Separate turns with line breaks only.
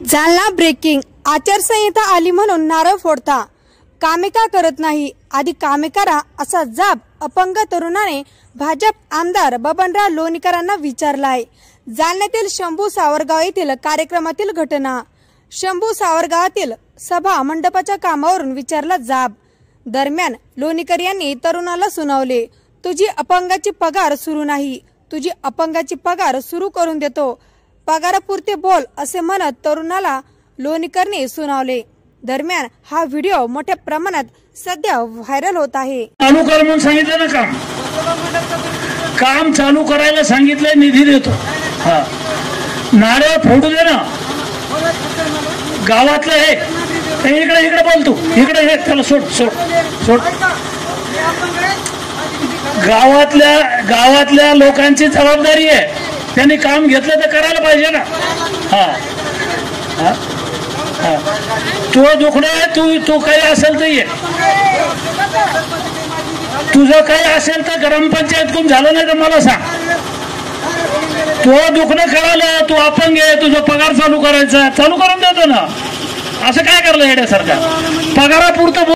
Jalna breaking. आचारसंहिता आली म्हणून नारळ फोडता, कामे का करत नाही, आधी कामे करा असा जाब अपंग तरुणाने भाजप आमदार बबनराव लोणीकरांना विचारलाय। जालन्यातील शंभू सावरगाव येथील कार्यक्रमातील घटना। शंभू सावरगावातील सभा मंडपाच्या कामावरून विचारला जाब। दरम्यान लोणीकर यांनी तरुणाला सुनावले, तुझी अपंगाची पगार सुरू नाही, तुझी अपंगाची पगार सुरू करून देतो, पगारापुरते बोल असे म्हणत तरुणाला लोणीकरने सुनावले। दरम्यान हा व्हिडिओ मोठ्या प्रमाणात सध्या व्हायरल होत आहे।
चालू कर म्हणून सांगितलं ना, काम चालू करायला सांगितलंय, निधी देतो। नारळ फोडू दे ना, गावातलं हे इकडे इकडे बोल, तू इकडे हे त्याला सोड सोड सोड। गावातल्या लोकांची जबाबदारी आहे, त्यांनी काम घेतलं तर करायला पाहिजे ना। तो दुखणं आहे, तू काही असेल तर ये, तुझं काही असेल तर ग्रामपंचायतकडून झालं नाही तर मला सांग। तो दुखणं कळालं, तू अपंग आहे, तुझा पगार चालू करायचा, चालू करून देतो ना। असं काय करलं येण्यासारखं, पगारापुरतं